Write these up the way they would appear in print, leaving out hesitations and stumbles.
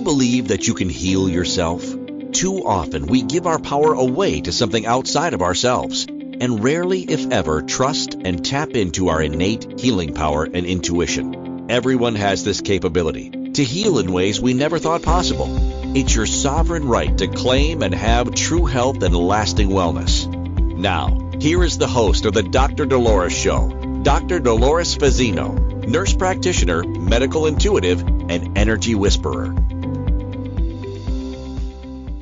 you believe that you can heal yourself? Too often we give our power away to something outside of ourselves, and rarely, if ever, trust and tap into our innate healing power and intuition. Everyone has this capability to heal in ways we never thought possible. It's your sovereign right to claim and have true health and lasting wellness. Now, here is the host of the Dr. Dolores Show, Dr. Dolores Fazzino, nurse practitioner, medical intuitive, and energy whisperer.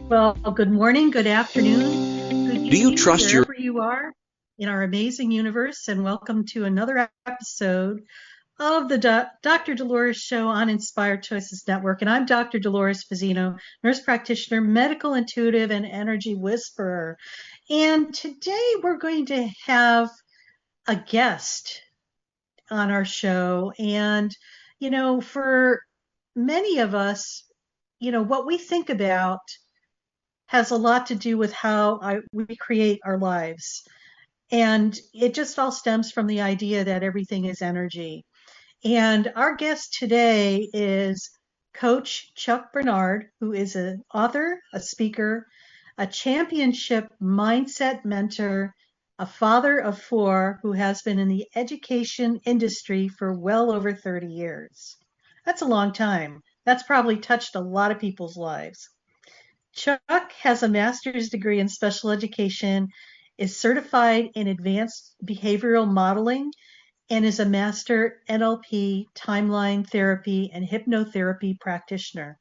Well, good morning, good afternoon, good evening, Do you trust wherever you are in our amazing universe, and welcome to another episode of the Dr. Dolores Show on Inspired Choices Network. And I'm Dr. Dolores Fazzino, nurse practitioner, medical intuitive, and energy whisperer. And today we're going to have a guest on our show. And, for many of us, what we think about has a lot to do with how we create our lives. And it just all stems from the idea that everything is energy. And our guest today is Coach Chuck Barnard, who is an author, a speaker, a championship mindset mentor, a father of four who has been in the education industry for well over 30 years. That's a long time. That's probably touched a lot of people's lives. Chuck has a master's degree in special education, is certified in advanced behavioral modeling, and is a master NLP, timeline therapy, and hypnotherapy practitioner.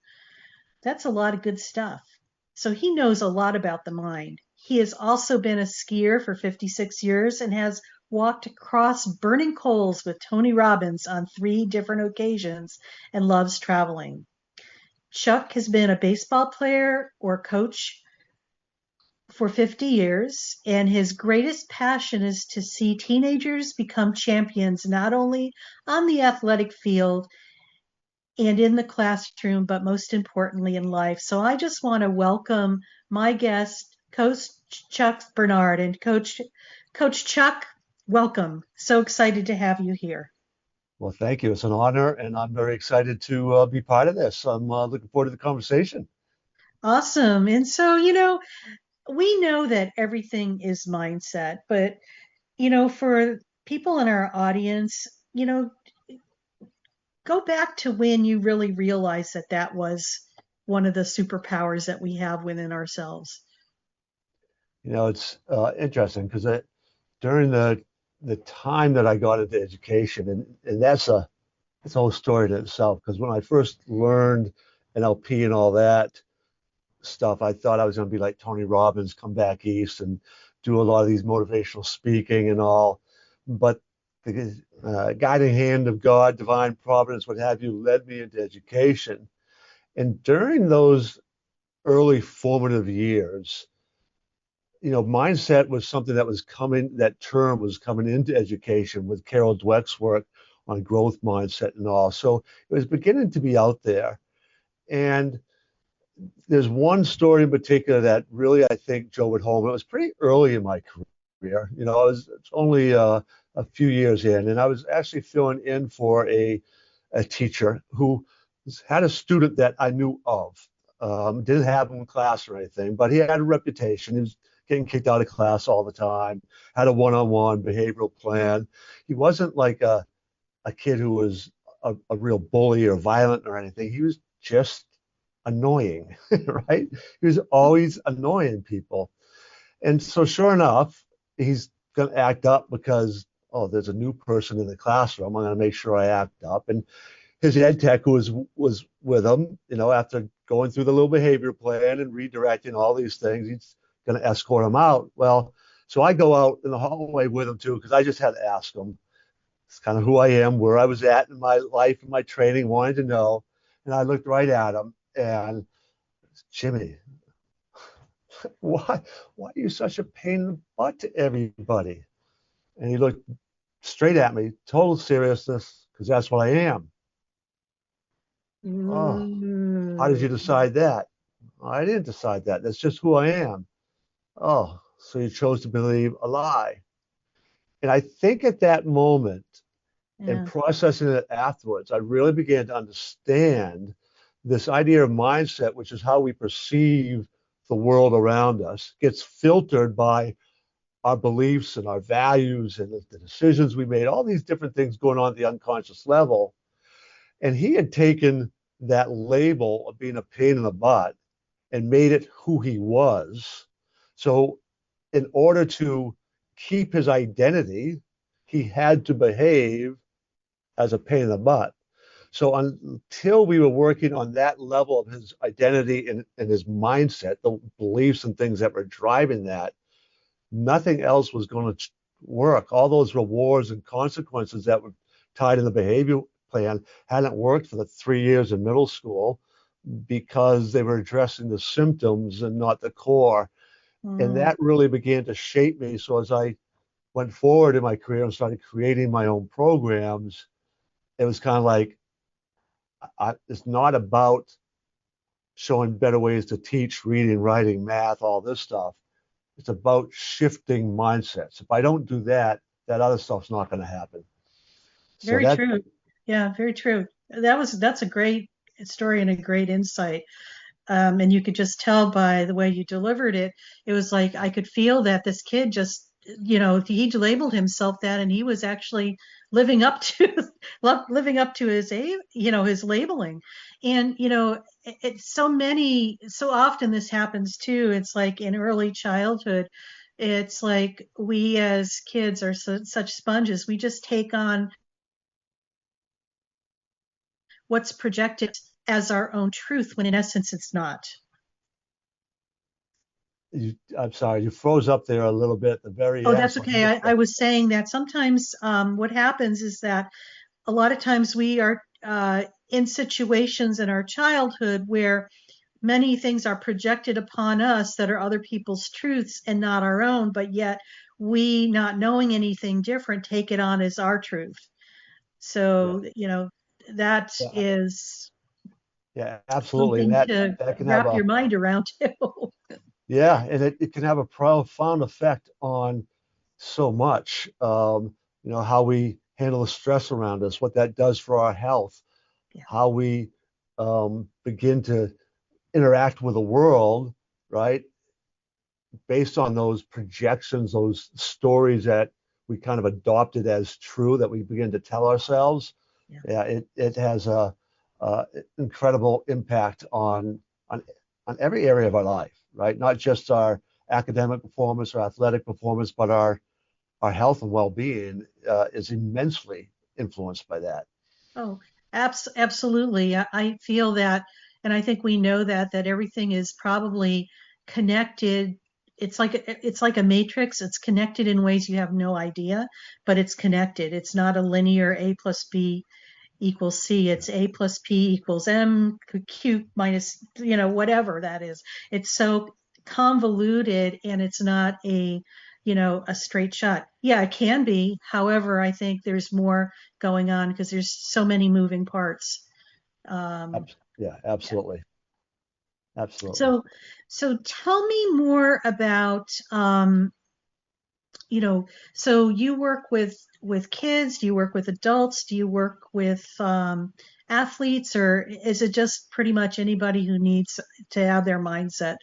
That's a lot of good stuff. So he knows a lot about the mind. He has also been a skier for 56 years and has walked across burning coals with Tony Robbins on 3 different occasions and loves traveling. Chuck has been a baseball player or coach for 50 years, and his greatest passion is to see teenagers become champions, not only on the athletic field and in the classroom, but most importantly in life. So I just want to welcome my guest, Coach Chuck Barnard. And Coach Chuck, welcome. So excited to have you here. Well, thank you. It's an honor, and I'm very excited to be part of this. I'm looking forward to the conversation. Awesome. And so, we know that everything is mindset, but, for people in our audience, go back to when you really realized that that was one of the superpowers that we have within ourselves. It's interesting because during the time that I got into education, and that's a whole story to itself, because when I first learned NLP and all that stuff, I thought I was going to be like Tony Robbins, come back east and do a lot of these motivational speaking and all. But the guiding hand of God, divine providence, what have you, led me into education. And during those early formative years, mindset was something that term was coming into education with Carol Dweck's work on growth mindset and all. So it was beginning to be out there. And there's one story in particular that really, I think, drove it home. It was pretty early in my career. It's only a few years in, and I was actually filling in for a teacher who had a student that I knew of. Didn't have him in class or anything, but he had a reputation. He was getting kicked out of class all the time, had a one-on-one behavioral plan. He wasn't like a kid who was a real bully or violent or anything. He was just annoying, right? He was always annoying people. And so sure enough, he's going to act up because, there's a new person in the classroom. I'm going to make sure I act up. And his ed tech who was with him, after going through the little behavior plan and redirecting all these things, he's going to escort him out. Well, so I go out in the hallway with him too, because I just had to ask him. It's kind of who I am, where I was at in my life and my training, wanted to know. And I looked right at him and, Jimmy, why are you such a pain in the butt to everybody? And he looked straight at me, total seriousness, because that's what I am. Oh, how did you decide that? I didn't decide that. That's just who I am. Oh, so you chose to believe a lie. And I think at that moment, and processing it afterwards, I really began to understand this idea of mindset, which is how we perceive the world around us, gets filtered by our beliefs and our values and the decisions we made, all these different things going on at the unconscious level. And he had taken that label of being a pain in the butt and made it who he was. So in order to keep his identity, he had to behave as a pain in the butt. So until we were working on that level of his identity and his mindset, the beliefs and things that were driving that, nothing else was going to work. All those rewards and consequences that were tied in the behavior plan hadn't worked for the 3 years in middle school because they were addressing the symptoms and not the core. And that really began to shape me. So as I went forward in my career and started creating my own programs, it was kind of like, it's not about showing better ways to teach, reading, writing, math, all this stuff. It's about shifting mindsets. If I don't do that, that other stuff's not going to happen. Very true. Yeah, very true. That's a great story and a great insight. And you could just tell by the way you delivered it. It was like I could feel that this kid just, he labeled himself that, and he was actually living up to his his labeling. And it's so often this happens too. It's like in early childhood, it's like we as kids are such sponges. We just take on what's projected as our own truth when in essence it's not. I'm sorry, you froze up there a little bit at the very end. Oh, that's okay. I was saying that sometimes what happens is that a lot of times we are in situations in our childhood where many things are projected upon us that are other people's truths and not our own, but yet we, not knowing anything different, take it on as our truth. So, that is absolutely. something And to that can wrap your mind around too. And it can have a profound effect on so much. How we handle the stress around us, what that does for our health, how we begin to interact with the world, right? Based on those projections, those stories that we kind of adopted as true that we begin to tell ourselves. It has a incredible impact on every area of our life, right? Not just our academic performance or athletic performance, but our health and well-being is immensely influenced by that. Oh, absolutely. I feel that, and I think we know that everything is probably connected. It's like a matrix. It's connected in ways you have no idea, but it's connected. It's not a linear A plus B equals C. It's A plus P equals M Q minus, whatever that is. It's so convoluted, and it's not a straight shot. Yeah, it can be. However, I think there's more going on because there's so many moving parts. Absolutely. Absolutely. So tell me more about, so you work with kids, do you work with adults, do you work with athletes, or is it just pretty much anybody who needs to have their mindset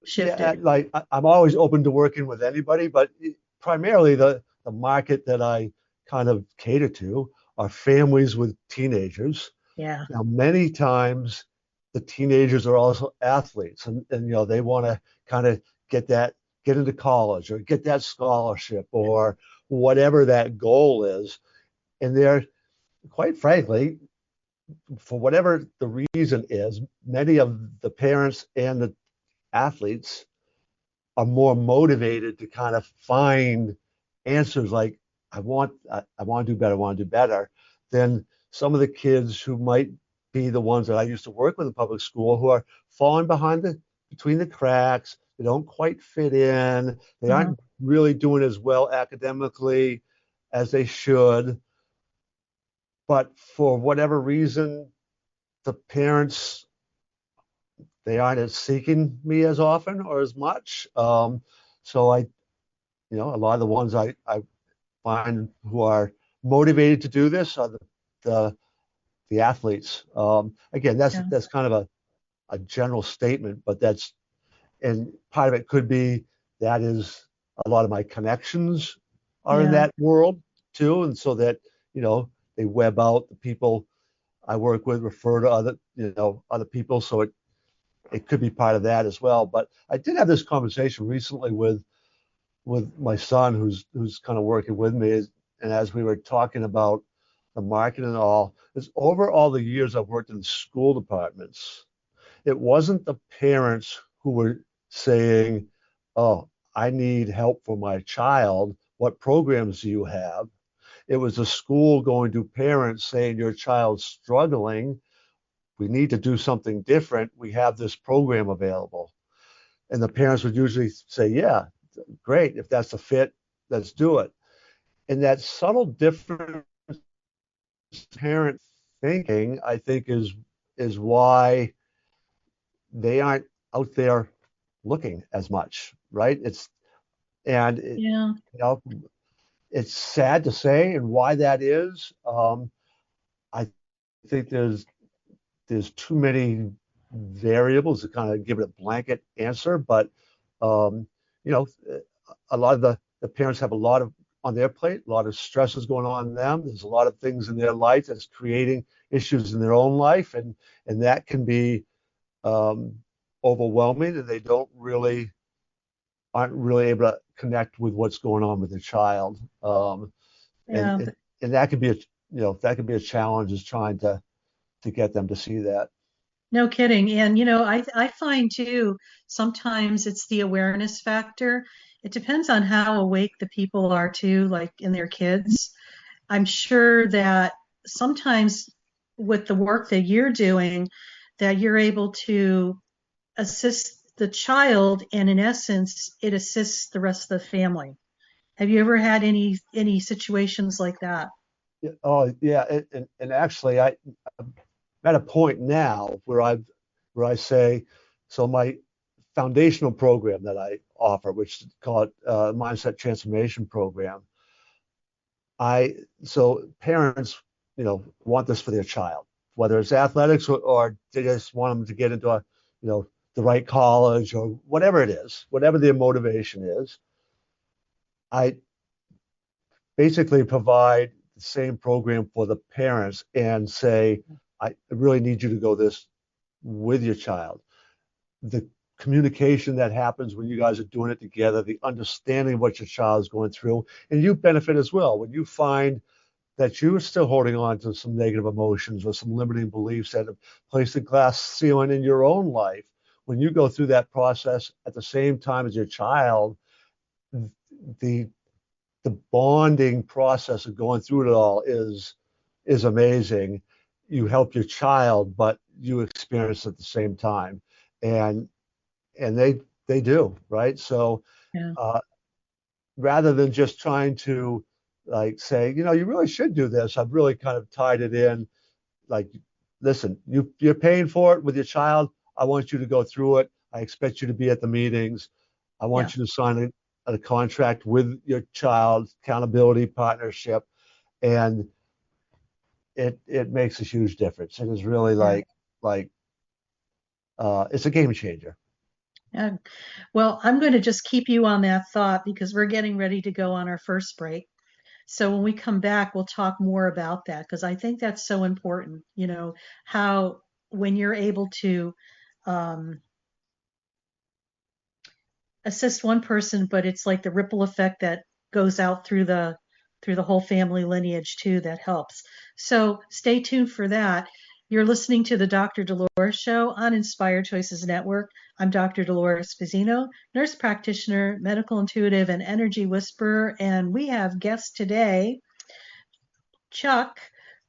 shifted? I'm always open to working with anybody, but primarily the market that I kind of cater to are families with teenagers. Yeah. Now, many times the teenagers are also athletes, and they want to kind of get into college or get that scholarship or whatever that goal is. And they're, quite frankly, for whatever the reason is, many of the parents and the athletes are more motivated to kind of find answers like, I want to do better, I want to do better, than some of the kids who might be the ones that I used to work with in public school who are falling between the cracks. They don't quite fit in. They aren't really doing as well academically as they should. But for whatever reason, the parents, they aren't as seeking me as often or as much. So a lot of the ones I find who are motivated to do this are the the athletes. Again, Yeah. that's kind of a general statement, but and part of it could be that is a lot of my connections are in Yeah. that world too. And so that, they web out the people I work with, refer to other people. So it could be part of that as well. But I did have this conversation recently with my son who's kind of working with me, and as we were talking about the market and all, is over all the years I've worked in school departments, it wasn't the parents who were saying, "Oh, I need help for my child. What programs do you have?" It was the school going to parents saying, "Your child's struggling. We need to do something different. We have this program available." And the parents would usually say, "Yeah, great. If that's a fit, let's do it." And that subtle difference in parent thinking, I think, is why they aren't out there looking as much, right? Yeah. It's sad to say, and why that is. I think there's too many variables to kind of give it a blanket answer, but um, you know, a lot of the parents have a lot of on their plate, a lot of stresses going on in them. There's a lot of things in their life that's creating issues in their own life, and that can be um, overwhelming, and they aren't really able to connect with what's going on with their child. And, Yeah. and and that could be a challenge, is trying to get them to see that. No kidding. And, I find too, sometimes it's the awareness factor. It depends on how awake the people are too, like in their kids. I'm sure that sometimes with the work that you're doing, that you're able to assist the child, and in essence, it assists the rest of the family. Have you ever had any situations like that? Yeah, oh yeah, and actually, I'm at a point now where I say, so my foundational program that I offer, which is called Mindset Transformation Program, I so parents, want this for their child, whether it's athletics, or they just want them to get into you know, the right college, or whatever it is, whatever their motivation is. I basically provide the same program for the parents and say, I really need you to go this with your child. The communication that happens when you guys are doing it together, the understanding of what your child is going through, and you benefit as well. When you find that you're still holding on to some negative emotions or some limiting beliefs that have placed a glass ceiling in your own life, when you go through that process at the same time as your child, the the bonding process of going through it all is amazing. You help your child, but you experience it at the same time, and they do, right. So Yeah. uh, rather than just trying to like say, you really should do this, I've really kind of tied it in, like, listen, you're paying for it with your child. I want you to go through it. I expect you to be at the meetings. I Yeah. want you to sign a contract with your child, accountability partnership, and it makes a huge difference. It is really Yeah. like it's a game changer. Yeah. Well, I'm going to just keep you on that thought because we're getting ready to go on our first break. So when we come back, we'll talk more about that because I think that's so important, how when you're able to um, assist one person, but it's like the ripple effect that goes out through the whole family lineage too that helps. So stay tuned for that. You're listening to the Dr. Dolores Show on Inspired Choices Network. I'm Dr. Dolores Fazzino, nurse practitioner, medical intuitive, and energy whisperer. And we have guests today, Chuck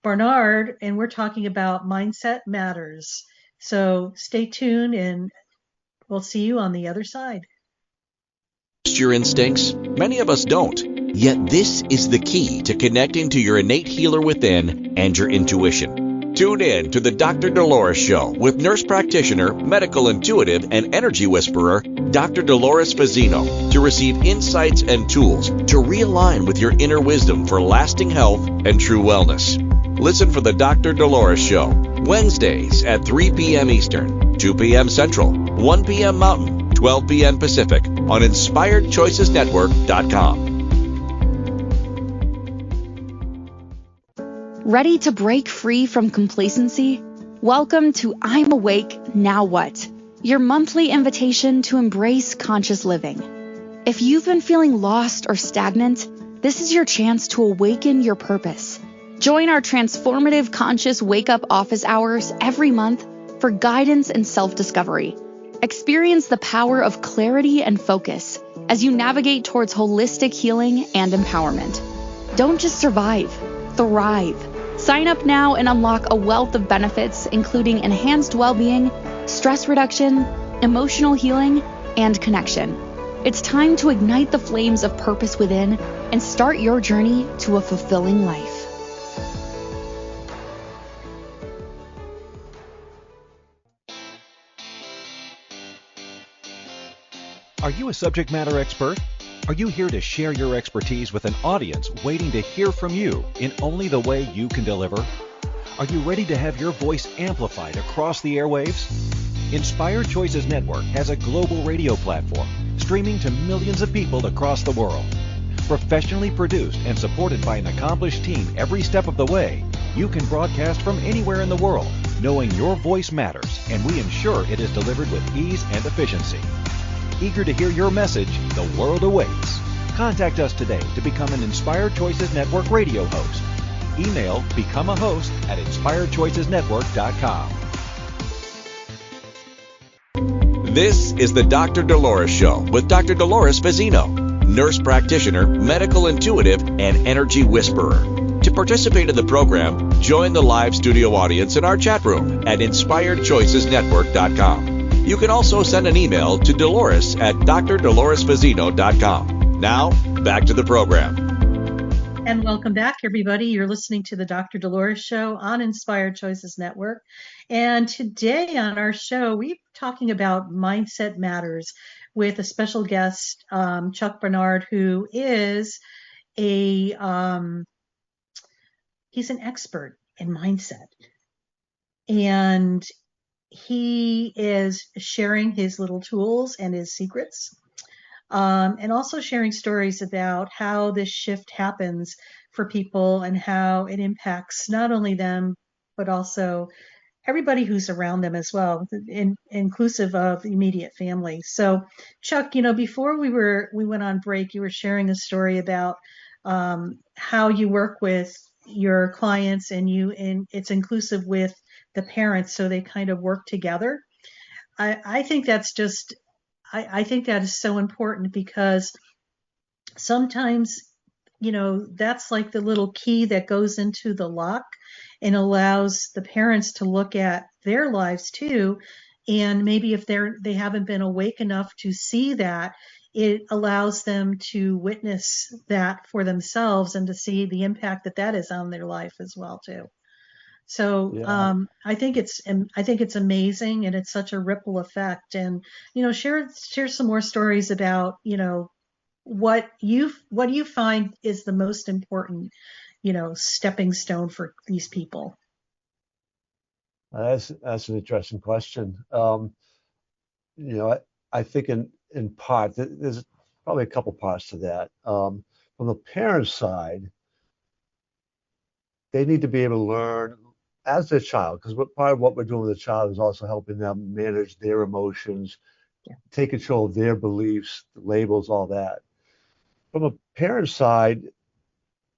Barnard, and we're talking about Mindset Matters. So stay tuned and we'll see you on the other side. Your instincts? Many of us don't. Yet this is the key to connecting to your innate healer within and your intuition. Tune in to the Dr. Dolores Show with nurse practitioner, medical intuitive, and energy whisperer, Dr. Dolores Fazzino, to receive insights and tools to realign with your inner wisdom for lasting health and true wellness. Listen for the Dr. Dolores Show, Wednesdays at 3 p.m. Eastern, 2 p.m. Central, 1 p.m. Mountain, 12 p.m. Pacific on InspiredChoicesNetwork.com. Ready to break free from complacency? Welcome to I'm Awake, Now What? Your monthly invitation to embrace conscious living. If you've been feeling lost or stagnant, this is your chance to awaken your purpose. Join our transformative conscious wake-up office hours every month for guidance and self-discovery. Experience the power of clarity and focus as you navigate towards holistic healing and empowerment. Don't just survive, thrive. Sign up now and unlock a wealth of benefits, including enhanced well-being, stress reduction, emotional healing, and connection. It's time to ignite the flames of purpose within and start your journey to a fulfilling life. Are you a subject matter expert? Are you here to share your expertise with an audience waiting to hear from you in only the way you can deliver? Are you ready to have your voice amplified across the airwaves? Inspired Choices Network has a global radio platform streaming to millions of people across the world. Professionally produced and supported by an accomplished team every step of the way, you can broadcast from anywhere in the world, knowing your voice matters, and we ensure it is delivered with ease and efficiency. Eager to hear your message, the world awaits. Contact us today to become an Inspired Choices Network radio host. Email become a host at inspiredchoicesnetwork.com. This is the Dr. Dolores Show with Dr. Dolores Fazzino, nurse practitioner, medical intuitive, and energy whisperer. To participate in the program, join the live studio audience in our chat room at inspiredchoicesnetwork.com. You can also send an email to Dolores at drdoloresfazzino.com. Now, back to the program. And welcome back, everybody. You're listening to the Dr. Dolores Show on Inspired Choices Network. And today on our show, we're talking about mindset matters with a special guest, Chuck Barnard, who is he's an expert in mindset. And he is sharing his little tools and his secrets. And also sharing stories about how this shift happens for people and how it impacts not only them, but also everybody who's around them as well, inclusive of immediate family. So, Chuck, before we went on break, you were sharing a story about how you work with your clients and it's inclusive with the parents, so they kind of work together. I think that's just I think that is so important because sometimes, that's like the little key that goes into the lock and allows the parents to look at their lives too. And maybe if they haven't been awake enough to see that, it allows them to witness that for themselves and to see the impact that is on their life as well too. So Yeah. I think it's amazing, and it's such a ripple effect. And share some more stories about what you find is the most important stepping stone for these people. That's an interesting question. I think in part there's probably a couple parts to that. From the parent side, they need to be able to learn as their child, because part of what we're doing with the child is also helping them manage their emotions, take control of their beliefs, labels, all that. From a parent side,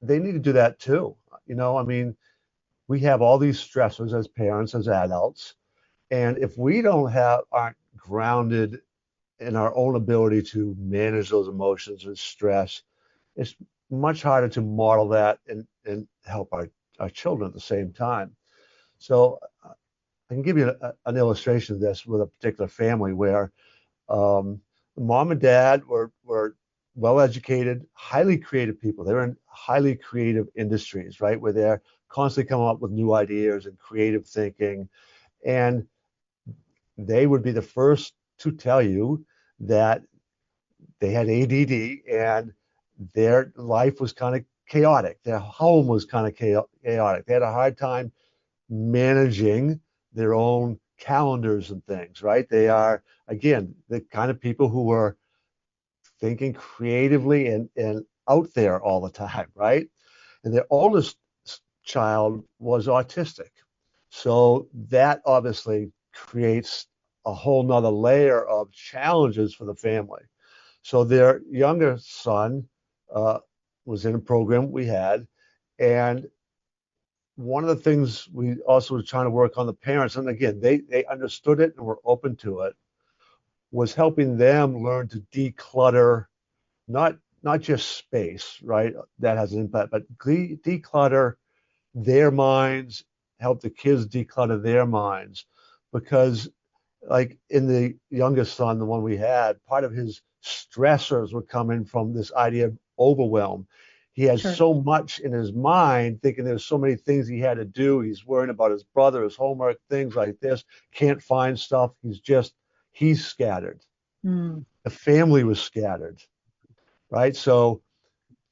they need to do that too. We have all these stressors as parents, as adults, and if we aren't grounded in our own ability to manage those emotions and stress, it's much harder to model that and help our children at the same time. So I can give you an illustration of this with a particular family where mom and dad were well-educated, highly creative people. They were in highly creative industries, right, where they're constantly coming up with new ideas and creative thinking. And they would be the first to tell you that they had ADD and their life was kind of chaotic. Their home was kind of chaotic. They had a hard time managing their own calendars and things, right? They are, again, the kind of people who are thinking creatively and out there all the time, right? And their oldest child was autistic. So that obviously creates a whole nother layer of challenges for the family. So their younger son was in a program we had, and one of the things we also were trying to work on the parents, and again, they understood it and were open to it, was helping them learn to declutter, not just space, right? That has an impact, but declutter their minds, help the kids declutter their minds, because like in the youngest son, the one we had, part of his stressors were coming from this idea of overwhelm. He has Sure. so much in his mind, thinking there's so many things he had to do. He's worrying about his brother, his homework, things like this, can't find stuff. He's scattered. Mm. The family was scattered, right? So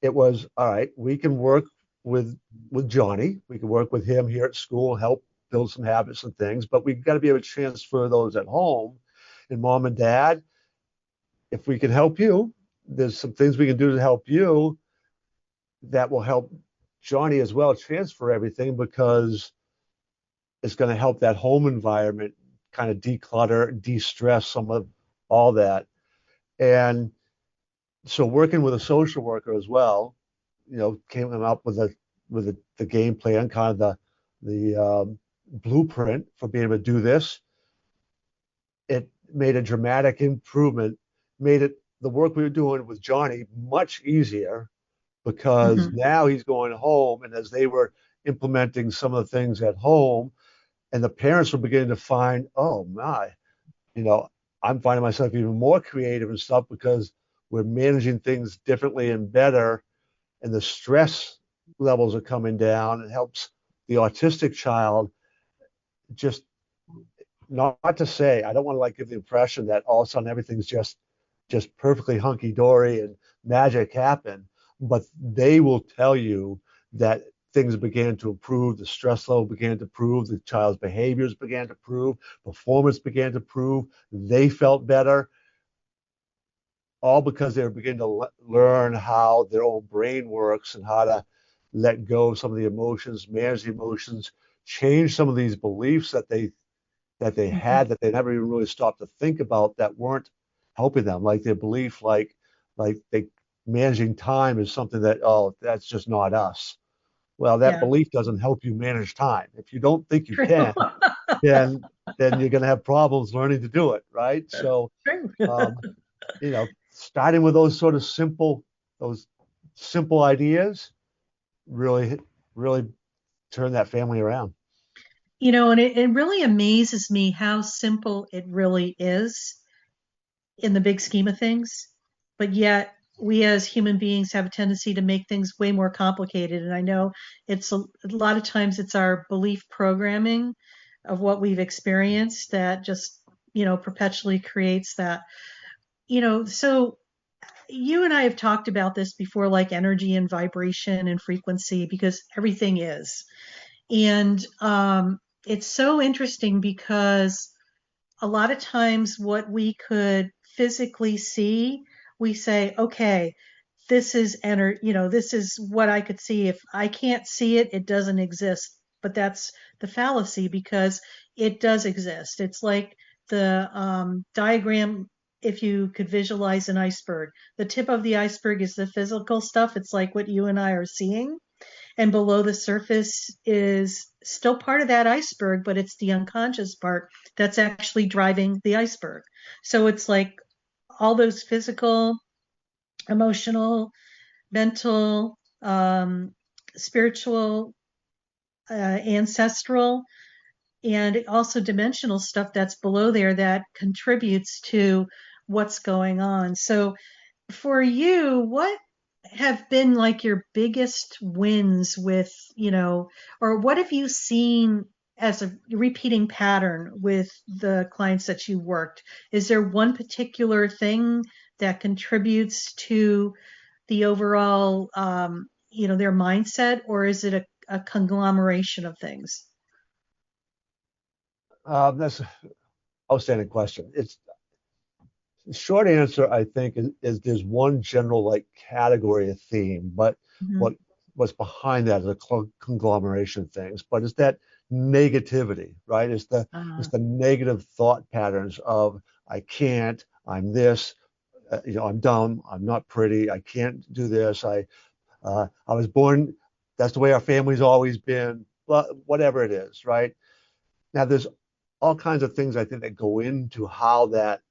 it was, all right, we can work with Johnny. We can work with him here at school, help build some habits and things, but we've got to be able to transfer those at home. And mom and dad, if we can help you, there's some things we can do to help you that will help Johnny as well transfer everything, because it's going to help that home environment kind of declutter, de-stress some of all that. And so working with a social worker as well, came up with the game plan, kind of the blueprint for being able to do this. It made a dramatic improvement, made it the work we were doing with Johnny much easier, because now he's going home, and as they were implementing some of the things at home, and the parents were beginning to find, oh my, I'm finding myself even more creative and stuff because we're managing things differently and better, and the stress levels are coming down. It helps the autistic child. Just not to say, I don't want to like give the impression that all of a sudden everything's just perfectly hunky dory and magic happen, but they will tell you that things began to improve, the stress level began to improve, the child's behaviors began to improve, performance began to improve, they felt better, all because they were beginning to learn how their own brain works and how to let go of some of the emotions, manage the emotions, change some of these beliefs that they had that they never even really stopped to think about, that weren't helping them, like their belief, like they managing time is something that, oh, that's just not us. Well, that belief doesn't help you manage time. If you don't think you can, then you're going to have problems learning to do it, right? So, starting with those simple ideas really turn that family around. And it really amazes me how simple it really is in the big scheme of things, but yet we as human beings have a tendency to make things way more complicated. And I know it's a lot of times it's our belief programming of what we've experienced that just, perpetually creates that, so you and I have talked about this before, like energy and vibration and frequency, because everything is. And it's so interesting because a lot of times what we could physically see, we say, okay, this is this is what I could see. If I can't see it, it doesn't exist. But that's the fallacy, because it does exist. It's like the diagram. If you could visualize an iceberg, the tip of the iceberg is the physical stuff. It's like what you and I are seeing. And below the surface is still part of that iceberg, but it's the unconscious part that's actually driving the iceberg. So it's like all those physical, emotional, mental, spiritual, ancestral, and also dimensional stuff that's below there that contributes to what's going on. So for you, what have been like your biggest wins with, or what have you seen as a repeating pattern with the clients that you worked? Is there one particular thing that contributes to the overall their mindset, or is it a conglomeration of things? That's an outstanding question. It's the short answer, I think, is there's one general like category of theme, but Mm-hmm. what's behind that is a conglomeration of things. But it's that negativity, right? It's the negative thought patterns of I can't, I'm this, I'm dumb, I'm not pretty, I can't do this, I was born, that's the way our family's always been, whatever it is, right? Now, there's all kinds of things I think that go into how that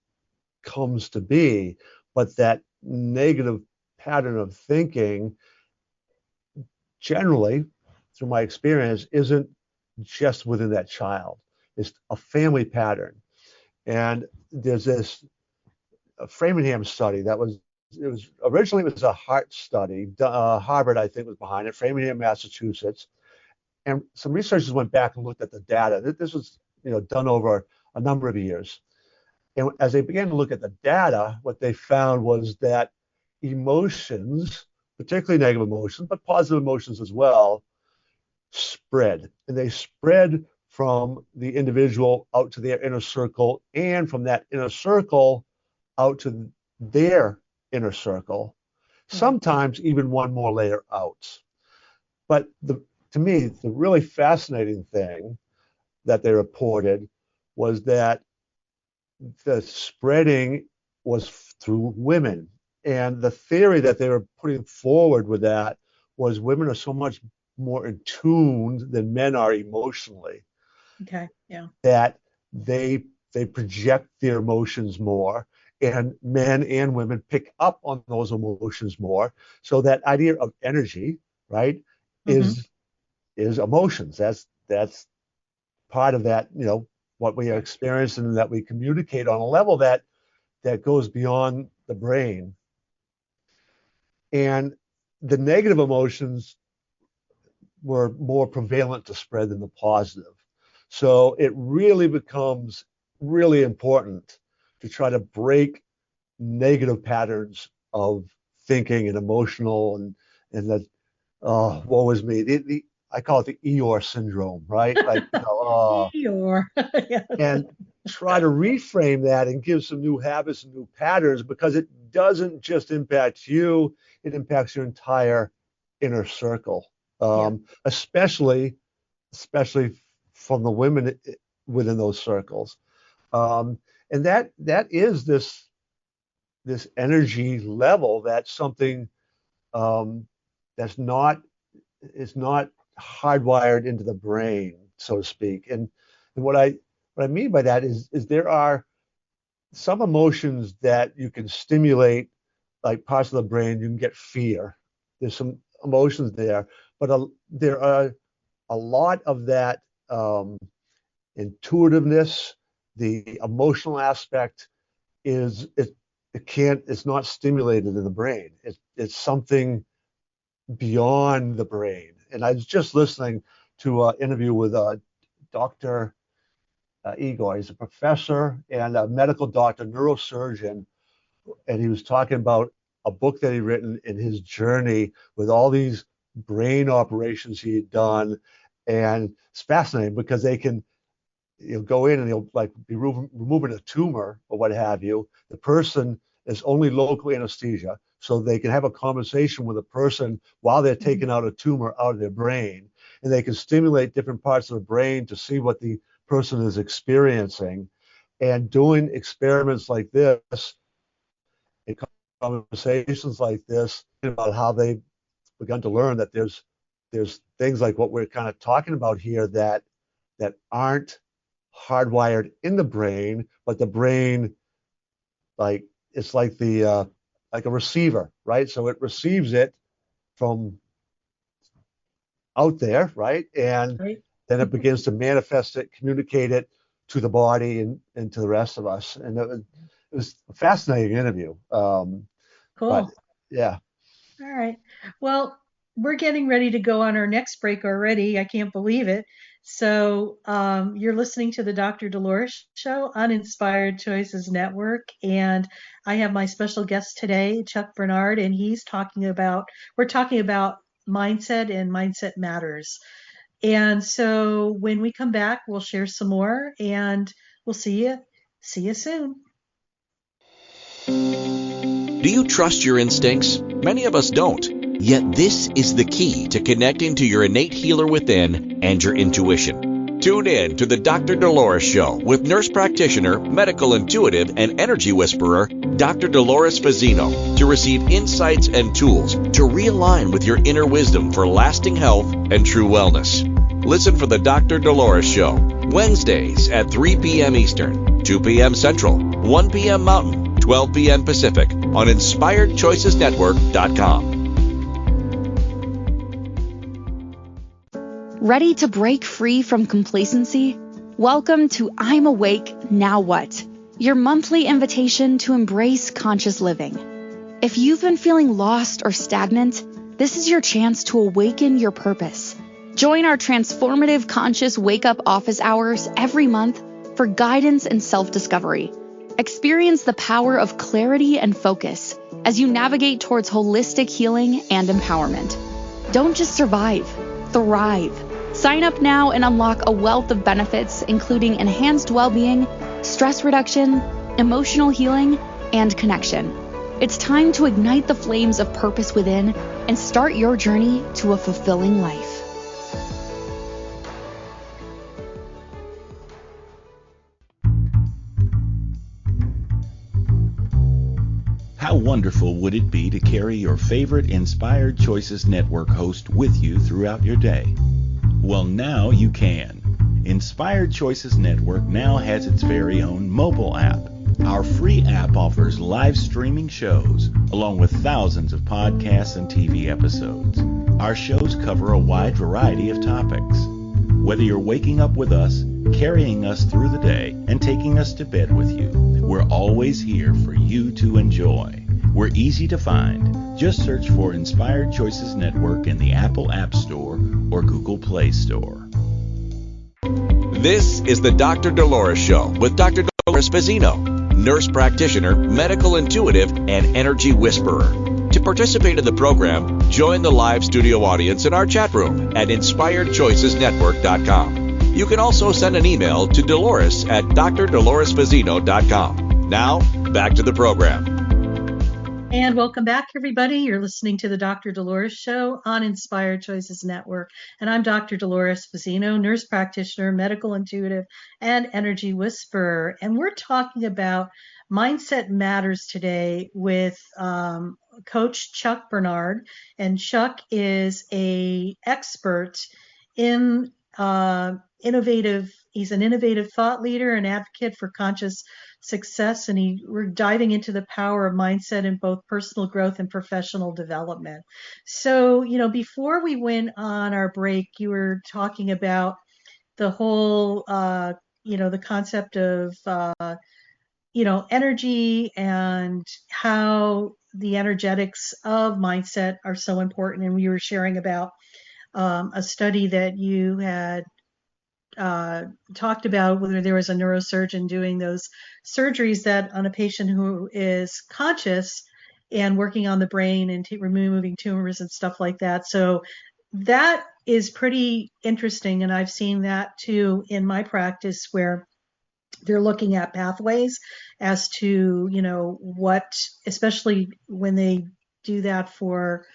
comes to be, but that negative pattern of thinking, generally, through my experience, isn't just within that child. It's a family pattern. And there's this Framingham study originally it was a heart study. Harvard, I think, was behind it, Framingham, Massachusetts. And some researchers went back and looked at the data. This was, done over a number of years. And as they began to look at the data, what they found was that emotions, particularly negative emotions, but positive emotions as well, spread. And they spread from the individual out to their inner circle, and from that inner circle out to their inner circle, sometimes even one more layer out. But to me, the really fascinating thing that they reported was that the spreading was through women. And the theory that they were putting forward with that was women are so much more in tune than men are emotionally. Okay. Yeah. That they project their emotions more, and men and women pick up on those emotions more. So that idea of energy, right, Mm-hmm. is emotions. That's part of that, what we are experiencing, and that we communicate on a level that goes beyond the brain. And the negative emotions were more prevalent to spread than the positive. So it really becomes really important to try to break negative patterns of thinking and emotional, and that, oh, woe is me. I call it the Eeyore syndrome, right? Like, Eeyore. Yeah. and try to reframe that and give some new habits and new patterns, because it doesn't just impact you, it impacts your entire inner circle, especially from the women within those circles. And that is this energy level. That's something that's not it's not hardwired into the brain, so to speak. And what I mean by that is there are some emotions that you can stimulate, like parts of the brain. You can get fear. There's some emotions there, but there are a lot of that intuitiveness, the emotional aspect it's not stimulated in the brain. It's something beyond the brain. And I was just listening to an interview with Dr. Igor. He's a professor and a medical doctor, neurosurgeon, and he was talking about a book that he'd written in his journey with all these brain operations he had done. And it's fascinating because they can, go in and he'll like be removing a tumor or what have you. The person is only local anesthesia, so they can have a conversation with a person while they're taking out a tumor out of their brain, and they can stimulate different parts of the brain to see what the person is experiencing. And doing experiments like this, and conversations like this, about how they've begun to learn that there's things like what we're kind of talking about here that aren't hardwired in the brain, but the brain, like, it's like the like a receiver, right? So it receives it from out there, right? And Right. then it begins to manifest it, communicate it to the body and to the rest of us. And it was a fascinating interview. But Cool. yeah. All right. Well, we're getting ready to go on our next break already. I can't believe it. So, you're listening to the Dr. Dolores Show on Inspired Choices Network. And I have my special guest today, Chuck Barnard, and we're talking about mindset and mindset matters. And so when we come back, we'll share some more, and we'll see you soon. Do you trust your instincts? Many of us don't. Yet this is the key to connecting to your innate healer within and your intuition. Tune in to the Dr. Dolores Show with nurse practitioner, medical intuitive, and energy whisperer, Dr. Dolores Fazzino, to receive insights and tools to realign with your inner wisdom for lasting health and true wellness. Listen for the Dr. Dolores Show, Wednesdays at 3 p.m. Eastern, 2 p.m. Central, 1 p.m. Mountain, 12 p.m. Pacific on InspiredChoicesNetwork.com. Ready to break free from complacency? Welcome to I'm Awake, Now What? Your monthly invitation to embrace conscious living. If you've been feeling lost or stagnant, this is your chance to awaken your purpose. Join our transformative conscious wake-up office hours every month for guidance and self-discovery. Experience the power of clarity and focus as you navigate towards holistic healing and empowerment. Don't just survive, thrive. Sign up now and unlock a wealth of benefits, including enhanced well-being, stress reduction, emotional healing, and connection. It's time to ignite the flames of purpose within and start your journey to a fulfilling life. How wonderful would it be to carry your favorite Inspired Choices Network host with you throughout your day? Well, now you can. Inspired Choices Network now has its very own mobile app. Our free app offers live streaming shows, along with thousands of podcasts and TV episodes. Our shows cover a wide variety of topics. Whether you're waking up with us, carrying us through the day, and taking us to bed with you, we're always here for you to enjoy. We're easy to find. Just search for Inspired Choices Network in the Apple App Store or Google Play Store. This is the Dr. Dolores Show with Dr. Dolores Fazzino, nurse practitioner, medical intuitive, and energy whisperer. To participate in the program, join the live studio audience in our chat room at InspiredChoicesNetwork.com. You can also send an email to Dolores at drdoloresfazzino.com. Now, back to the program. And welcome back, everybody. You're listening to the Dr. Dolores Show on Inspired Choices Network. And I'm Dr. Dolores Fazzino, nurse practitioner, medical intuitive, and energy whisperer. And we're talking about Mindset Matters today with Coach Chuck Barnard. And Chuck is an expert in he's an innovative thought leader and advocate for conscious success, and we're diving into the power of mindset in both personal growth and professional development. So, before we went on our break, you were talking about the whole, the concept of, energy and how the energetics of mindset are so important. And we were sharing about a study that you had talked about, whether there was a neurosurgeon doing those surgeries that on a patient who is conscious and working on the brain and removing tumors and stuff like that. So that is pretty interesting. And I've seen that too in my practice, where they're looking at pathways as to, what, especially when they do that for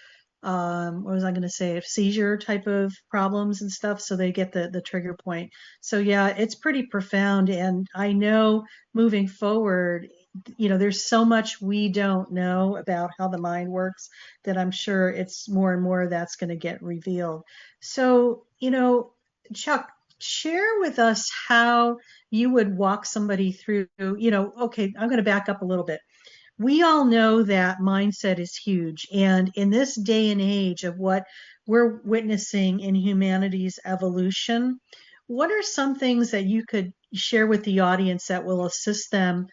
what was I going to say? Seizure type of problems and stuff. So they get the trigger point. So yeah, it's pretty profound. And I know moving forward, there's so much we don't know about how the mind works that I'm sure it's more and more that's going to get revealed. So, Chuck, share with us how you would walk somebody through, okay, I'm going to back up a little bit. We all know that mindset is huge. And in this day and age of what we're witnessing in humanity's evolution, what are some things that you could share with the audience that will assist them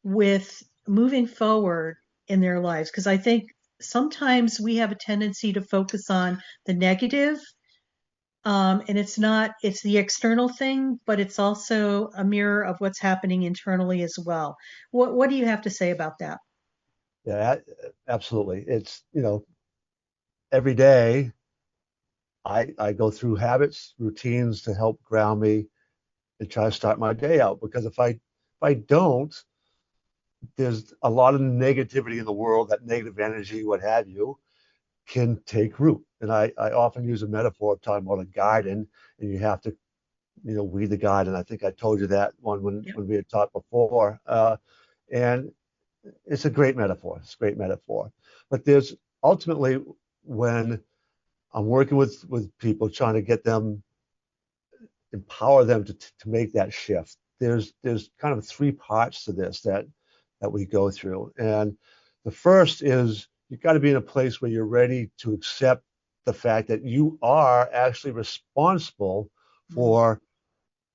with moving forward in their lives? Because I think sometimes we have a tendency to focus on the negative. And it's the external thing, but it's also a mirror of what's happening internally as well. What do you have to say about that? Yeah, absolutely. It's, every day I go through habits, routines to help ground me and try to start my day out. Because if I don't, there's a lot of negativity in the world, that negative energy, what have you, can take root. And I often use a metaphor of talking about a garden, and you have to, weed the garden. I think I told you that one Yep. when we had talked before. And it's a great metaphor. It's a great metaphor. But there's ultimately, when I'm working with people, trying to get them, empower them to make that shift, there's kind of three parts to this that we go through. And the first is, you've got to be in a place where you're ready to accept the fact that you are actually responsible for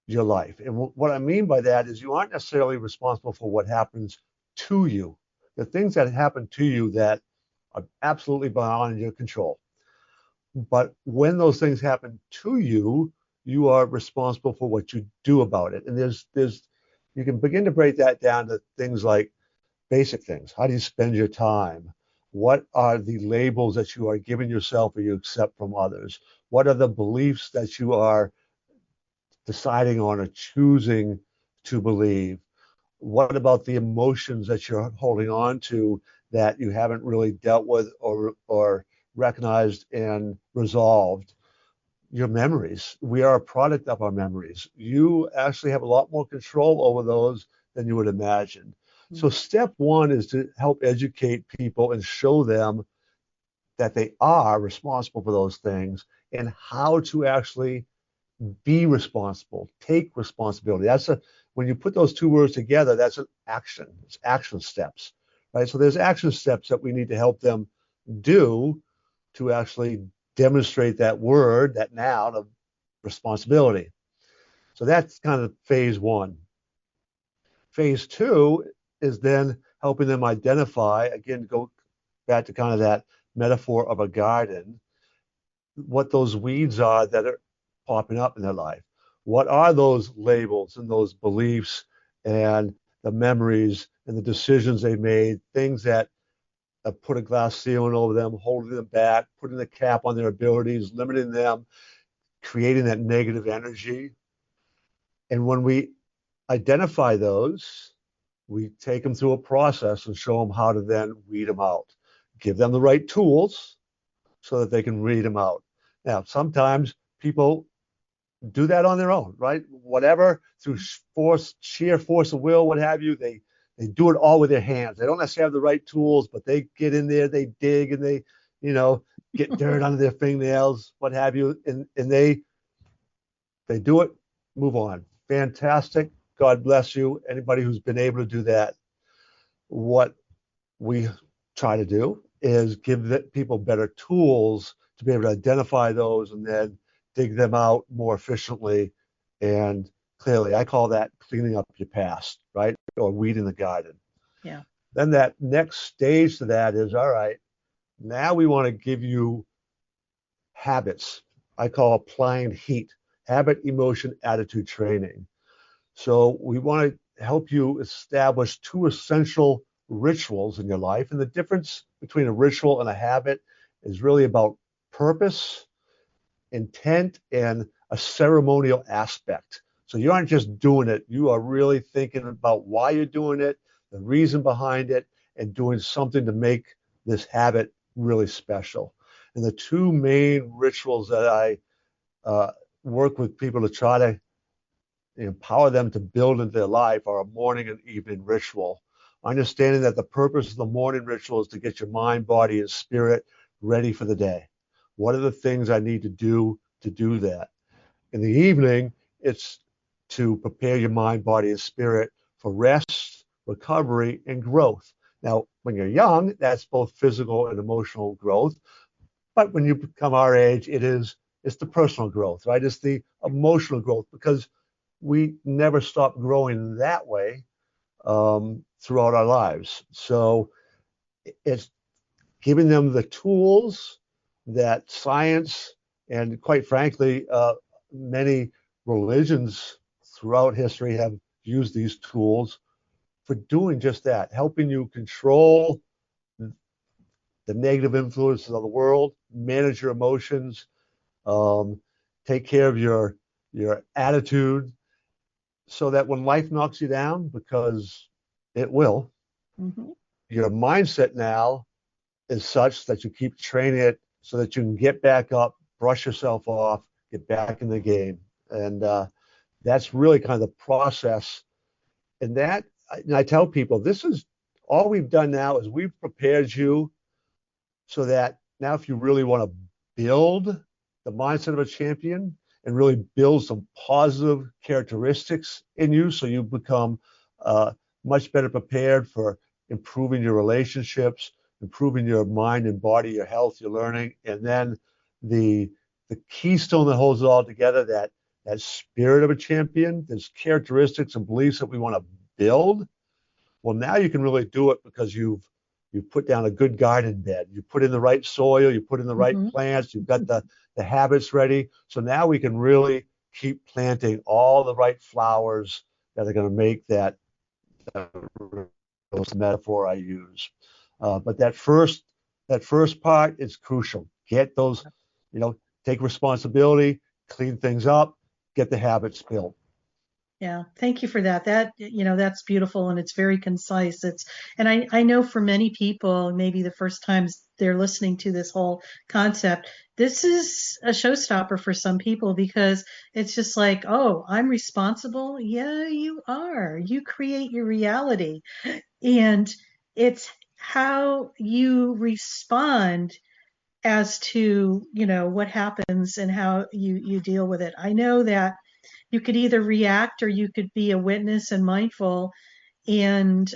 your life. And what I mean by that is, you aren't necessarily responsible for what happens to you. The things that happen to you that are absolutely beyond your control. But when those things happen to you, you are responsible for what you do about it. And there's you can begin to break that down to things like basic things. How do you spend your time? What are the labels that you are giving yourself or you accept from others? What are the beliefs that you are deciding on or choosing to believe? What about the emotions that you're holding on to that you haven't really dealt with or recognized and resolved? Your memories. We are a product of our memories. You actually have a lot more control over those than you would imagine. So step one is to help educate people and show them that they are responsible for those things, and how to actually be responsible, take responsibility. When you put those two words together, that's an action. It's action steps, right? So there's action steps that we need to help them do to actually demonstrate that word, that noun of responsibility. So that's kind of phase one. Phase two is then helping them identify, again, go back to kind of that metaphor of a garden, what those weeds are that are popping up in their life. What are those labels and those beliefs and the memories and the decisions they made, things that put a glass ceiling over them, holding them back, putting the cap on their abilities, limiting them, creating that negative energy. And when we identify those, we take them through a process and show them how to then weed them out. Give them the right tools so that they can weed them out. Now, sometimes people do that on their own, right? Whatever, through sheer force of will, what have you, they do it all with their hands. They don't necessarily have the right tools, but they get in there, they dig, and they, get dirt under their fingernails, what have you, and they do it, move on. Fantastic. God bless you. Anybody who's been able to do that. What we try to do is give people better tools to be able to identify those and then dig them out more efficiently and clearly. I call that cleaning up your past, right? Or weeding the garden. Yeah. Then that next stage to that is, all right, now we want to give you habits. I call applying heat, habit, emotion, attitude training. So we want to help you establish two essential rituals in your life. And the difference between a ritual and a habit is really about purpose, intent, and a ceremonial aspect. So you aren't just doing it, you are really thinking about why you're doing it, the reason behind it, and doing something to make this habit really special. And the two main rituals that I work with people to try to empower them to build into their life are a morning and evening ritual. Understanding that the purpose of the morning ritual is to get your mind, body, and spirit ready for the day. What are the things I need to do that? In the evening, it's to prepare your mind, body, and spirit for rest, recovery, and growth. Now, when you're young, that's both physical and emotional growth. But when you become our age, it's the personal growth, right? It's the emotional growth, because we never stop growing that way throughout our lives. So it's giving them the tools that science and, quite frankly, many religions throughout history have used these tools for doing just that, helping you control the negative influences of the world, manage your emotions, Take care of your attitude, so that when life knocks you down, because it will, Mm-hmm. your mindset now is such that you keep training it so that you can get back up, brush yourself off, get back in the game. And that's really kind of the process. And I tell people, this is all we've done now is we've prepared you so that now if you really want to build the mindset of a champion and really build some positive characteristics in you, so you become much better prepared for improving your relationships, improving your mind and body, your health, your learning, and then the keystone that holds it all together, that spirit of a champion, those characteristics and beliefs that we want to build. Well, now you can really do it because you've put down a good garden bed, you put in the right soil, you put in the right Mm-hmm. plants, you've got the habits ready. So now we can really keep planting all the right flowers that are going to make that metaphor I use. But that first part is crucial. Get those, take responsibility, clean things up, get the habits built. Yeah, thank you for that. That's beautiful and it's very concise. And I know for many people, maybe the first times they're listening to this whole concept, this is a showstopper for some people because it's just like, oh, I'm responsible. Yeah, you are. You create your reality. And it's how you respond as to, what happens and how you deal with it. I know that you could either react or you could be a witness and mindful and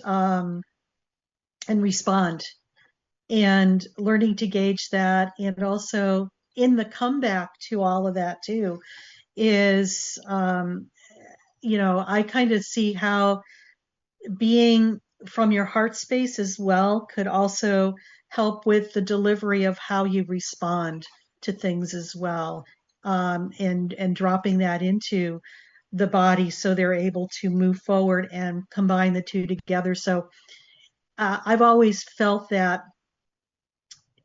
respond, and learning to gauge that. And also in the comeback to all of that too is, I kind of see how being from your heart space as well could also help with the delivery of how you respond to things as well, and dropping that into the body so they're able to move forward and combine the two together. So I've always felt that,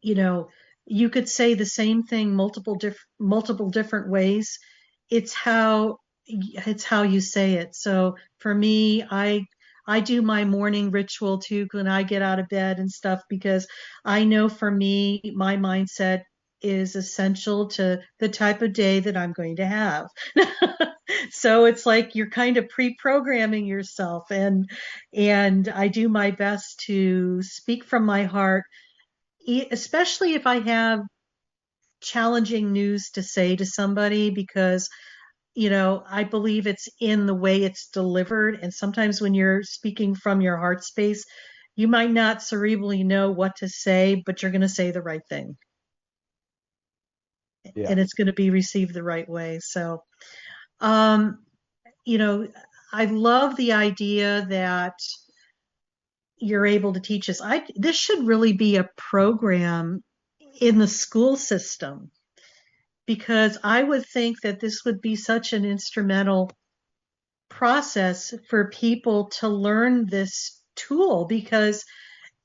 you could say the same thing multiple different ways. It's how you say it. So for me, I do my morning ritual too when I get out of bed and stuff, because I know for me, my mindset is essential to the type of day that I'm going to have. So it's like you're kind of pre-programming yourself, and I do my best to speak from my heart, especially if I have challenging news to say to somebody, because I believe it's in the way it's delivered. And sometimes when you're speaking from your heart space, you might not cerebrally know what to say, but you're going to say the right thing. Yeah. And it's going to be received the right way. So, um, I love the idea that you're able to teach us. This should really be a program in the school system, because I would think that this would be such an instrumental process for people to learn this tool, because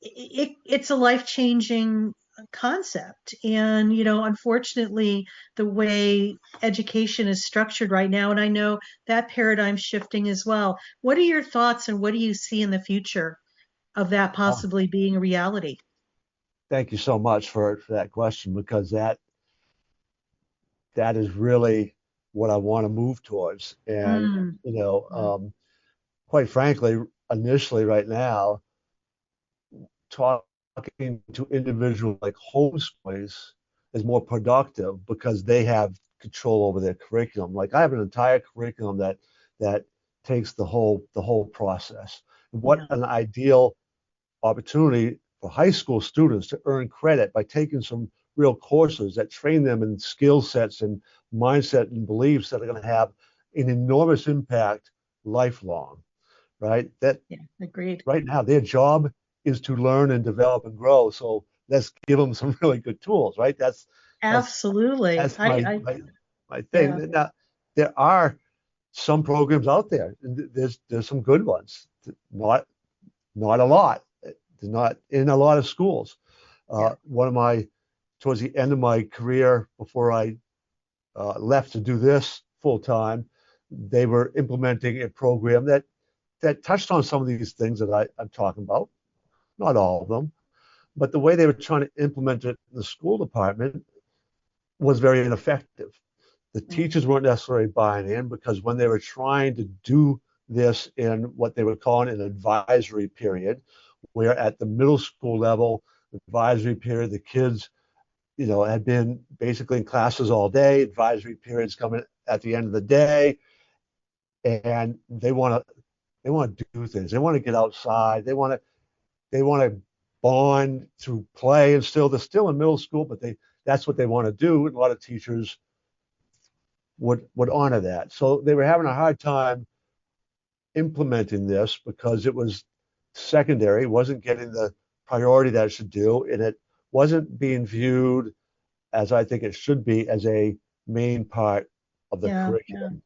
it's a life-changing concept. And unfortunately, the way education is structured right now, and I know that paradigm's shifting as well. What are your thoughts, and what do you see in the future of that possibly being a reality? Thank you so much for that question, because that is really what I want to move towards. And quite frankly, initially right now, talking to individuals like homeschoolers is more productive because they have control over their curriculum. Like I have an entire curriculum that takes the whole process. What an ideal opportunity for high school students to earn credit by taking some real courses that train them in skill sets and mindset and beliefs that are going to have an enormous impact lifelong, right? Agreed. Right now, their job is to learn and develop and grow. So let's give them some really good tools, right? Absolutely. That's my thing. Yeah. Now, there are some programs out there, and there's some good ones. Not a lot. They're not in a lot of schools. Towards the end of my career, before I left to do this full time, they were implementing a program that touched on some of these things that I'm talking about, not all of them, but the way they were trying to implement it in the school department was very ineffective. The teachers weren't necessarily buying in, because when they were trying to do this in what they were calling an advisory period, where at the middle school level, advisory period, the kids, had been basically in classes all day, advisory periods coming at the end of the day, and they want to do things. They want to get outside. They want to bond through play, and they're still in middle school, but that's what they want to do. And a lot of teachers would honor that. So they were having a hard time implementing this because it was secondary, it wasn't getting the priority that it should do, and it wasn't being viewed, as I think it should be, as a main part of the curriculum.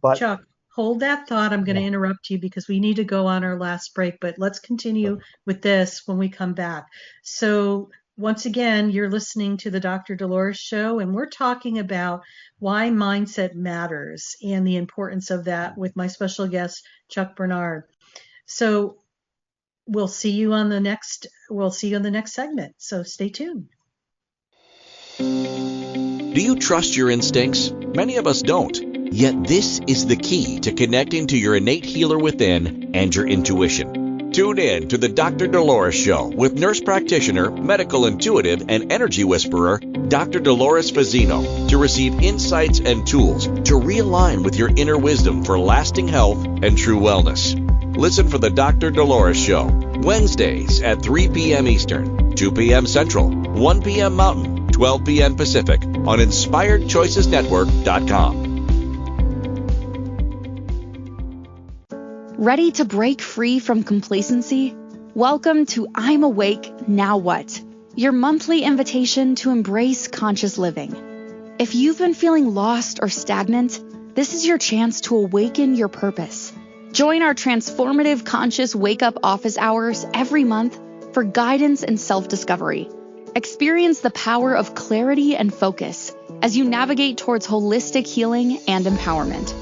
But Chuck, hold that thought. I'm going to interrupt you because we need to go on our last break, but let's continue with this when we come back. So once again, you're listening to the Dr. Dolores Show, and we're talking about why mindset matters and the importance of that with my special guest, Chuck Barnard. So we'll see you on the next segment. So stay tuned. Do you trust your instincts? Many of us don't. Yet this is the key to connecting to your innate healer within and your intuition. Tune in to the Dr. Dolores Show with nurse practitioner, medical intuitive, and energy whisperer, Dr. Dolores Fazzino, to receive insights and tools to realign with your inner wisdom for lasting health and true wellness. Listen for the Dr. Dolores Show, Wednesdays at 3 p.m. Eastern, 2 p.m. Central, 1 p.m. Mountain, 12 p.m. Pacific on InspiredChoicesNetwork.com. Ready to break free from complacency? Welcome to I'm Awake, Now What? Your monthly invitation to embrace conscious living. If you've been feeling lost or stagnant, this is your chance to awaken your purpose. Join our transformative conscious wake-up office hours every month for guidance and self-discovery. Experience the power of clarity and focus as you navigate towards holistic healing and empowerment.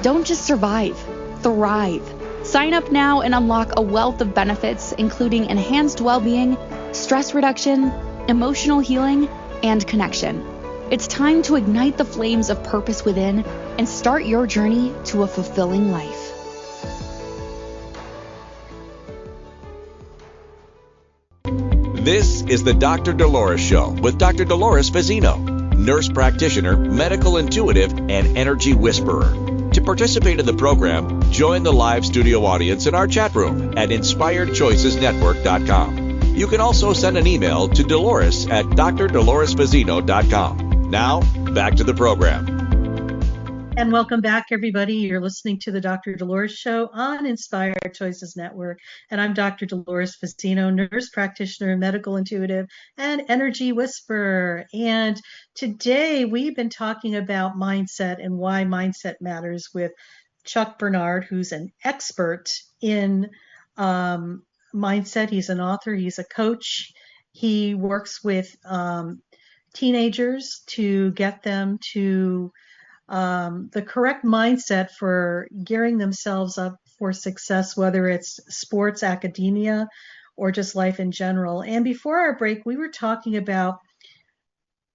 Don't just survive, thrive. Sign up now and unlock a wealth of benefits, including enhanced well-being, stress reduction, emotional healing, and connection. It's time to ignite the flames of purpose within and start your journey to a fulfilling life. This is the Dr. Dolores Show with Dr. Dolores Fazzino, nurse practitioner, medical intuitive, and energy whisperer. To participate in the program, join the live studio audience in our chat room at InspiredChoicesNetwork.com. You can also send an email to Dolores at drdoloresfazzino.com. Now, back to the program. And welcome back, everybody. You're listening to the Dr. Dolores Show on Inspired Choices Network. And I'm Dr. Dolores Fazzino, nurse practitioner, medical intuitive, and energy whisperer. And today we've been talking about mindset and why mindset matters with Chuck Barnard, who's an expert in mindset. He's an author. He's a coach. He works with teenagers to get them to the correct mindset for gearing themselves up for success, whether it's sports, academia, or just life in general. And before our break, we were talking about,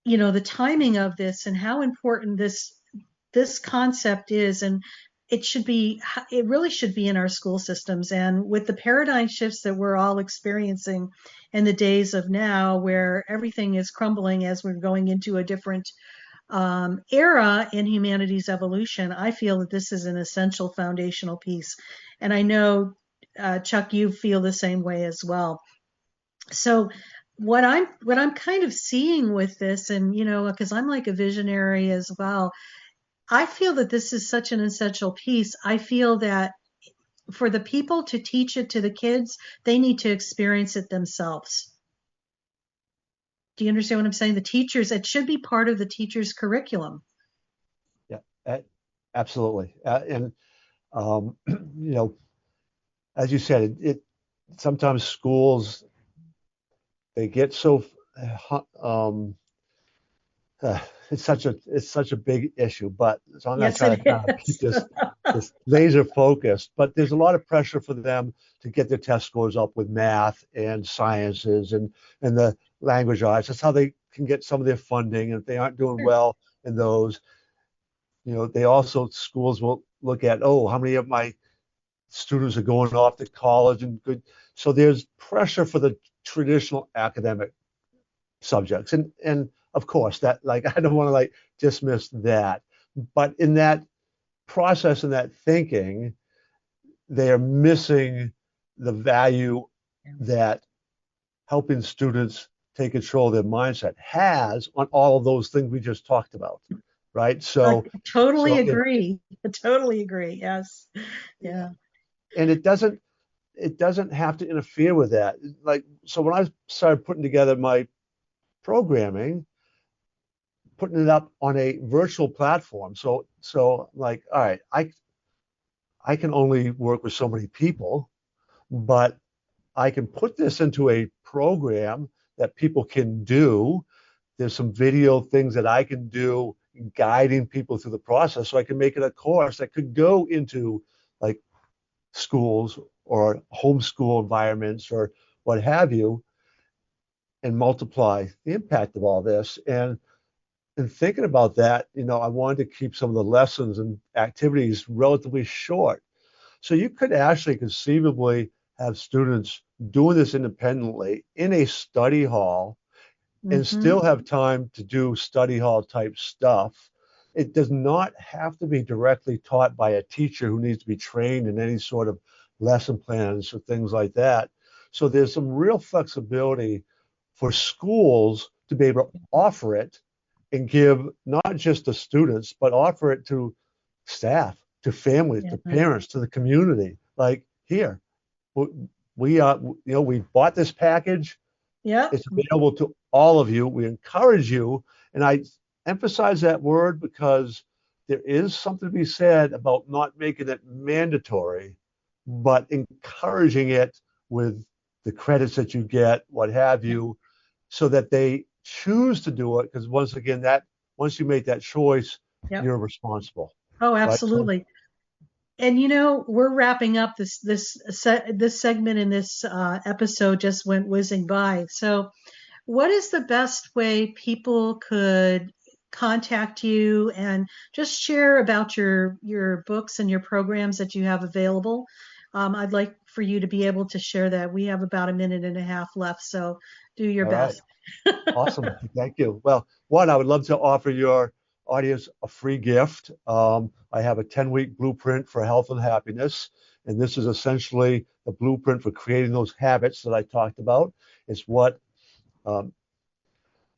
the timing of this and how important this concept is. And it really should be in our school systems. And with the paradigm shifts that we're all experiencing in the days of now, where everything is crumbling as we're going into a different era in humanity's evolution, I feel that this is an essential foundational piece. And I know, Chuck, you feel the same way as well. So what I'm kind of seeing with this, and, because I'm like a visionary as well, I feel that this is such an essential piece. I feel that for the people to teach it to the kids, they need to experience it themselves. Do you understand what I'm saying? The teachers, it should be part of the teacher's curriculum. Yeah, absolutely. And, as you said, it sometimes schools, they get so it's such a big issue, but so I'm going to Yes, try to it kind of keep is. this laser focused. But there's a lot of pressure for them to get their test scores up with math and sciences and the language arts. That's how they can get some of their funding. And if they aren't doing well in those, they also, schools will look at, oh, how many of my students are going off to college and good. So there's pressure for the traditional academic subjects. And of course that, like, I don't want to like dismiss that, but in that process and that thinking, they are missing the value that helping students take control of their mindset has on all of those things we just talked about. Right. So I totally agree. I totally agree. Yes. Yeah. And it doesn't have to interfere with that. Like, so when I started putting together my programming, putting it up on a virtual platform. So like, all right, I can only work with so many people, but I can put this into a program that people can do. There's some video things that I can do guiding people through the process. So I can make it a course that could go into like schools or homeschool environments or what have you, and multiply the impact of all this. And in thinking about that, I wanted to keep some of the lessons and activities relatively short. So you could actually conceivably have students doing this independently in a study hall and still have time to do study hall type stuff. It does not have to be directly taught by a teacher who needs to be trained in any sort of lesson plans or things like that. So there's some real flexibility for schools to be able to offer it and give not just the students, but offer it to staff, to families, to parents, to the community. Like, here, we bought this package. Yeah, it's available to all of you. We encourage you, and I emphasize that word because there is something to be said about not making it mandatory, but encouraging it with the credits that you get, what have you, so that they choose to do it. Because once again, once you make that choice, you're responsible. Oh, absolutely. Right? And we're wrapping up this segment in this episode. Just went whizzing by. So, what is the best way people could contact you and just share about your books and your programs that you have available? I'd like for you to be able to share that. We have about a minute and a half left, so do your best. Right. Awesome. Thank you. Well, one, I would love to offer your audience a free gift. I have a 10-week blueprint for health and happiness, and this is essentially the blueprint for creating those habits that I talked about. It's what,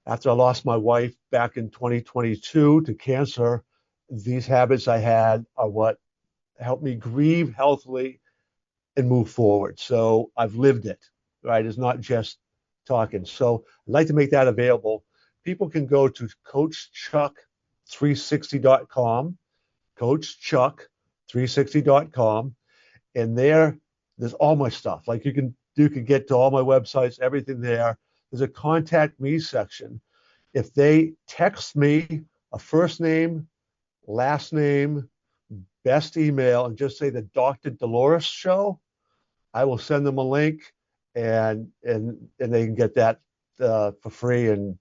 after I lost my wife back in 2022 to cancer, these habits I had are what helped me grieve healthily and move forward. So I've lived it, right? It's not just talking. So I'd like to make that available. People can go to CoachChuck360.com, CoachChuck360.com, and there's all my stuff. Like you can get to all my websites, everything there. There's a contact me section. If they text me a first name, last name, best email, and just say the Dr. Dolores Show, I will send them a link, and they can get that for free. And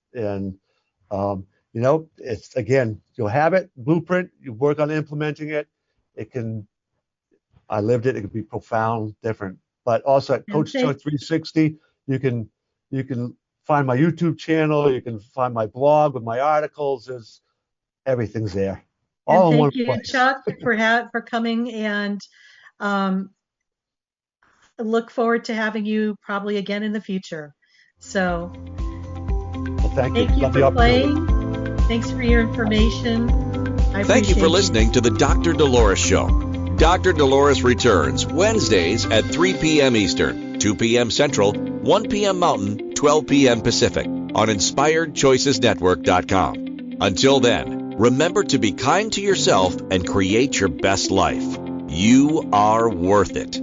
it's, again, you'll have it, blueprint. You work on implementing it. I lived it. It could be profound, different. But also at Coach Chuck 360, you can find my YouTube channel. You can find my blog with my articles. Everything's there. All in one place. Thank you, Chuck, for coming, and look forward to having you probably again in the future. So, well, thank you for playing. Thanks for your information. Thank you for listening to the Dr. Dolores Show. Dr. Dolores returns Wednesdays at 3 p.m. Eastern, 2 p.m. Central, 1 p.m. Mountain, 12 p.m. Pacific on InspiredChoicesNetwork.com. Until then, remember to be kind to yourself and create your best life. You are worth it.